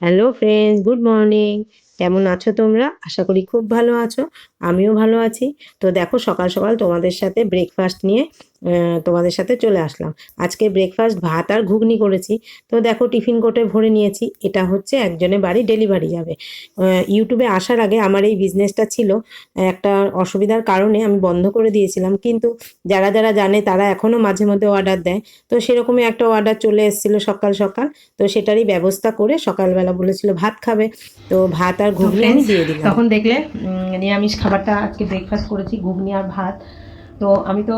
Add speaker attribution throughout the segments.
Speaker 1: Hello friends, good morning. কেমন আছো তোমরা? আশা করি খুব ভালো আছো। আমিও ভালো আছি। তো দেখো, সকাল সকাল তোমাদের সাথে ব্রেকফাস্ট নিয়ে তোমাদের সাথে চলে আসলাম। আজকে ব্রেকফাস্ট ভাত আর ঘুগনি করেছি। তো দেখো, টিফিন কোটে ভরে নিয়েছি। এটা হচ্ছে একজনের বাড়ি ডেলিভারি যাবে। ইউটিউবে আসার আগে আমার এই বিজনেসটা ছিল, একটা অসুবিধার কারণে আমি বন্ধ করে দিয়েছিলাম, কিন্তু যারা যারা জানে তারা এখনও মাঝে মধ্যে অর্ডার দেয়। তো সেরকমই একটা অর্ডার চলে এসেছিলো সকাল সকাল। তো সেটারই ব্যবস্থা করে সকালবেলা বলেছিল ভাত খাবে, তো ভাত আর
Speaker 2: তো
Speaker 1: ঘুগনি আমি
Speaker 2: ফ্রেন্ডস,
Speaker 1: দিয়ে দিলাম।
Speaker 2: তখন দেখলে নিরামিষ খাবারটা আজকে ব্রেকফাস্ট করেছি, ঘুগনি আর ভাত। তো আমি তো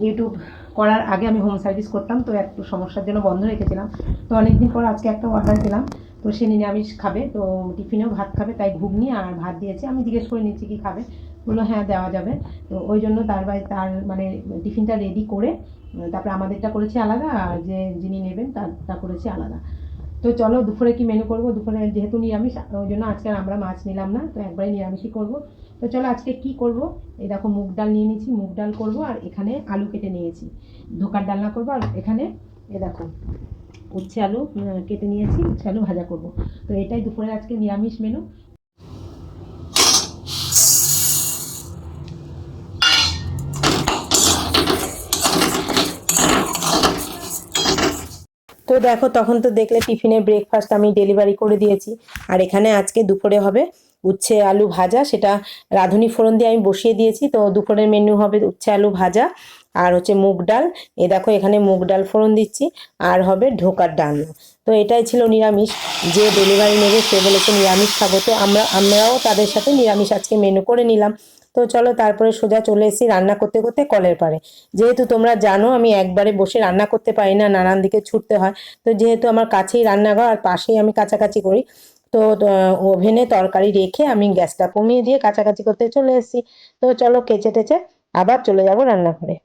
Speaker 2: ইউটিউব করার আগে আমি হোম সার্ভিস করতাম, তো একটু সমস্যার জন্য বন্ধ রেখেছিলাম। তো অনেকদিন পর আজকে একটা অর্ডার দিলাম। তো সে নিরামিষ খাবে, তো টিফিনেও ভাত খাবে, তাই ঘুগনি আর ভাত দিয়েছি। আমি জিজ্ঞেস করে নিচ্ছি কি খাবে, বললো হ্যাঁ দেওয়া যাবে। তো ওই জন্য তার মানে টিফিনটা রেডি করে তারপরে আমাদেরটা করেছি আলাদা, আর যিনি নেবেন তারটা করেছি আলাদা। তো চলো, দুপুরে কি মেনু করবো? দুপুরে যেহেতু নিরামিষ, ওই জন্য আজকে আমরা মাছ নিলাম না, তো একবারে নিরামিষই করবো। তো চলো আজকে কি করব। এই দেখো, মুগ ডাল নিয়ে নিয়েছি, মুগ ডাল করবো। আর এখানে আলু কেটে নিয়েছি, ধোকার ডালনা করবো। আর এখানে এ দেখো, উচ্ছে আলু কেটে নিয়েছি, উচ্ছে আলু ভাজা করব। তো এটাই দুপুরে আজকে নিরামিষ মেনু।
Speaker 1: তো দেখো, তখন তো দেখলে টিফিনে ব্রেকফাস্ট আমি ডেলিভারি করে দিয়েছি। আর এখানে আজকে দুপুরে হবে উচ্ছে আলু ভাজা, সেটা রাঁধুনি ফোড়ন দিয়ে আমি বসিয়ে দিয়েছি। তো দুপুরের মেনু হবে উচ্ছে আলু ভাজা আর হচ্ছে মুগ ডাল। এ দেখো, এখানে মুগ ডাল ফোড়ন দিচ্ছি। আর হবে ঢোকার ডালনা। তো এটাই ছিল নিরামিষ। যে ডেলিভারি নেবে সে বলেছে নিরামিষ খাবো, তো আমরাও তাদের সাথে নিরামিষ আজকে মেনু করে নিলাম। তো চলো, তারপরে সোজা চলে এসেছি রান্না করতে করতে কলের পাড়ে। যেহেতু তোমরা জানো আমি একবারে বসে রান্না করতে পারি না, নানান দিকে ছুটতে হয়। তো যেহেতু আমার কাছেই রান্নাঘর আর পাশেই আমি কাছাকাছি করি, তো ওভেনে তরকারি রেখে আমি গ্যাসটা কমিয়ে দিয়ে কাছাকাছি করতে চলে এসেছি। তো চলো, কেচে টেচে আবার চলে যাব রান্নাঘরে।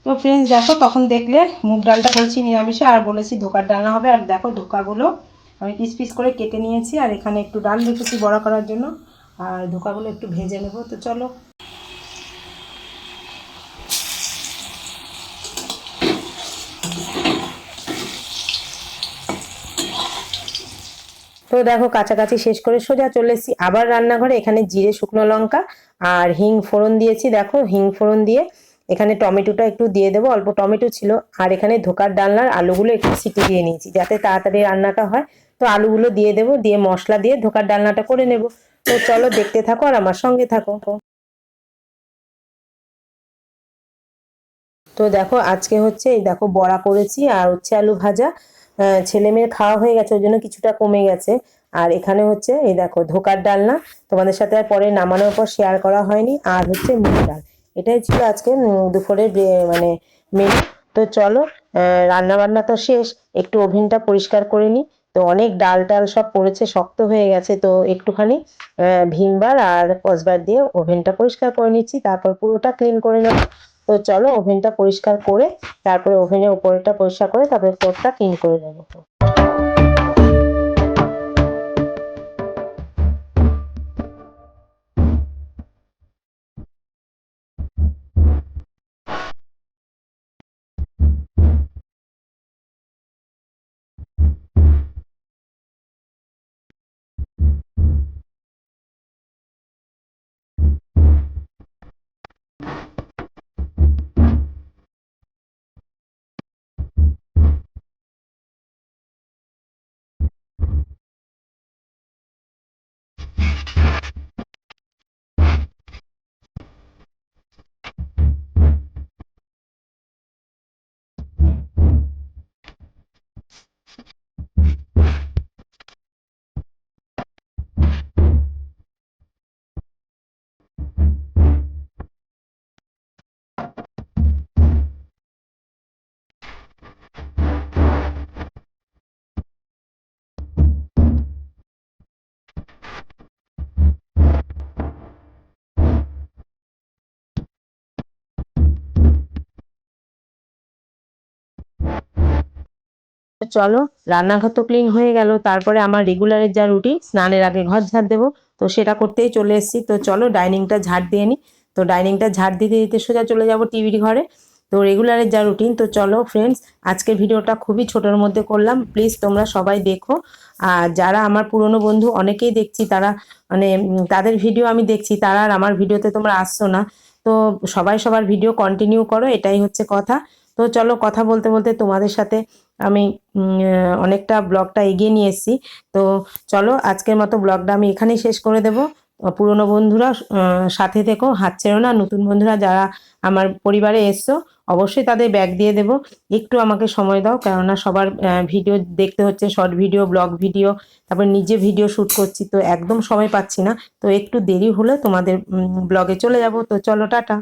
Speaker 2: তো ফ্রেন্ডস দেখো, তখন দেখলে মুগ ডালটা করেছি নিরামিষে, আর বলেছি ধোকার ডালনা হবে। আর দেখো, ধোকাগুলো আমি পিস পিস করে কেটে নিয়েছি, আর এখানে একটু ডাল রেখেছি বড়া করার জন্য। আর ধোকাগুলো একটু ভেজে নেব। তো চলো।
Speaker 1: তো দেখো, কাছাকাছি শেষ করে সোজা চলে এসেছি আবার রান্নাঘরে। এখানে জিরে শুকনো লঙ্কা আর হিং ফোড়ন দিয়েছি। দেখো, হিং ফোড়ন দিয়ে এখানে টমেটোটা একটু দিয়ে দেবো, অল্প টমেটো ছিল। আর এখানে ধোকার ডালনার আলুগুলো একটু সিটি দিয়ে নিয়েছি যাতে তাড়াতাড়ি রান্নাটা হয়। তো আলুগুলো দিয়ে দেবো, দিয়ে মশলা দিয়ে ধোকার ডালনাটা করে নেব। তো চলো, দেখতে থাকো আর আমার সঙ্গে থাকো। তো দেখো, আজকে হচ্ছে এই দেখো বড়া করেছি আর হচ্ছে আলু ভাজা। ছেলে মেয়ের খাওয়া হয়ে গেছে, ওই জন্য কিছুটা কমে গেছে। আর এখানে হচ্ছে এই দেখো ধোকার ডালনা, তোমাদের সাথে আর পরে নামানোর পর শেয়ার করা হয়নি। আর হচ্ছে মুগ ডাল। এটাই ছিল আজকে দুপুরের মানে মেনু। তো চলো, রান্না বান্না তো শেষ, একটু ওভেনটা পরিষ্কার করে নিই। তো অনেক ডাল টাল সব পড়েছে, শক্ত হয়ে গেছে, তো একটুখানি ভিমবার আর কসবার দিয়ে ওভেনটা পরিষ্কার করে নিচ্ছি, তারপর পুরোটা ক্লিন করে নেবো। তো চলো, ওভেনটা পরিষ্কার করে তারপরে ওভেনের উপরটা পরিষ্কার করে তারপরে ফ্লোরটা ক্লিন করে নেবো। তো চলো, রান্নাঘর তো ক্লিন হয়ে গেল, তারপরে আমার রেগুলারের যা রুটিন, স্নানের আগে ঘর ঝাড় দেবো, তো সেটা করতেই চলে এসেছি। তো চলো ডাইনিংটা ঝাড় দিয়ে নিই। তো ডাইনিংটা ঝাড় দিতে দিতে সোজা চলে যাব টিভির ঘরে। তো রেগুলারের যা রুটিন, তো চলো ফ্রেন্ডস, আজকের ভিডিওটা খুবই ছোটোর মধ্যে করলাম, প্লিজ তোমরা সবাই দেখো। আর যারা আমার পুরনো বন্ধু, অনেকেই দেখছি তারা মানে তাদের ভিডিও আমি দেখছি, তারা আর আমার ভিডিওতে তোমরা আসছো না। তো সবাই সবার ভিডিও কন্টিনিউ করো, এটাই হচ্ছে কথা। তো চলো, কথা বলতে বলতে তোমাদের সাথে আমি অনেকটা ব্লগটা এগিয়ে নিয়ে এসেছি। তো চলো, আজকের মতো ব্লগটা আমি এখানেই শেষ করে দেব। পুরনো বন্ধুরা সাথে থেকো, হাত ছেড়ো না। নতুন বন্ধুরা যারা আমার পরিবারে এসছো, অবশ্যই তাদের ব্যাগ দিয়ে দেবো। একটু আমাকে সময় দাও, কেননা সবার ভিডিও দেখতে হচ্ছে, শর্ট ভিডিও, ব্লগ ভিডিও, তারপর নিজে ভিডিও শ্যুট করছি, তো একদম সময় পাচ্ছি না। তো একটু দেরি হলে তোমাদের ব্লগে চলে যাব। তো চলো, টাটা।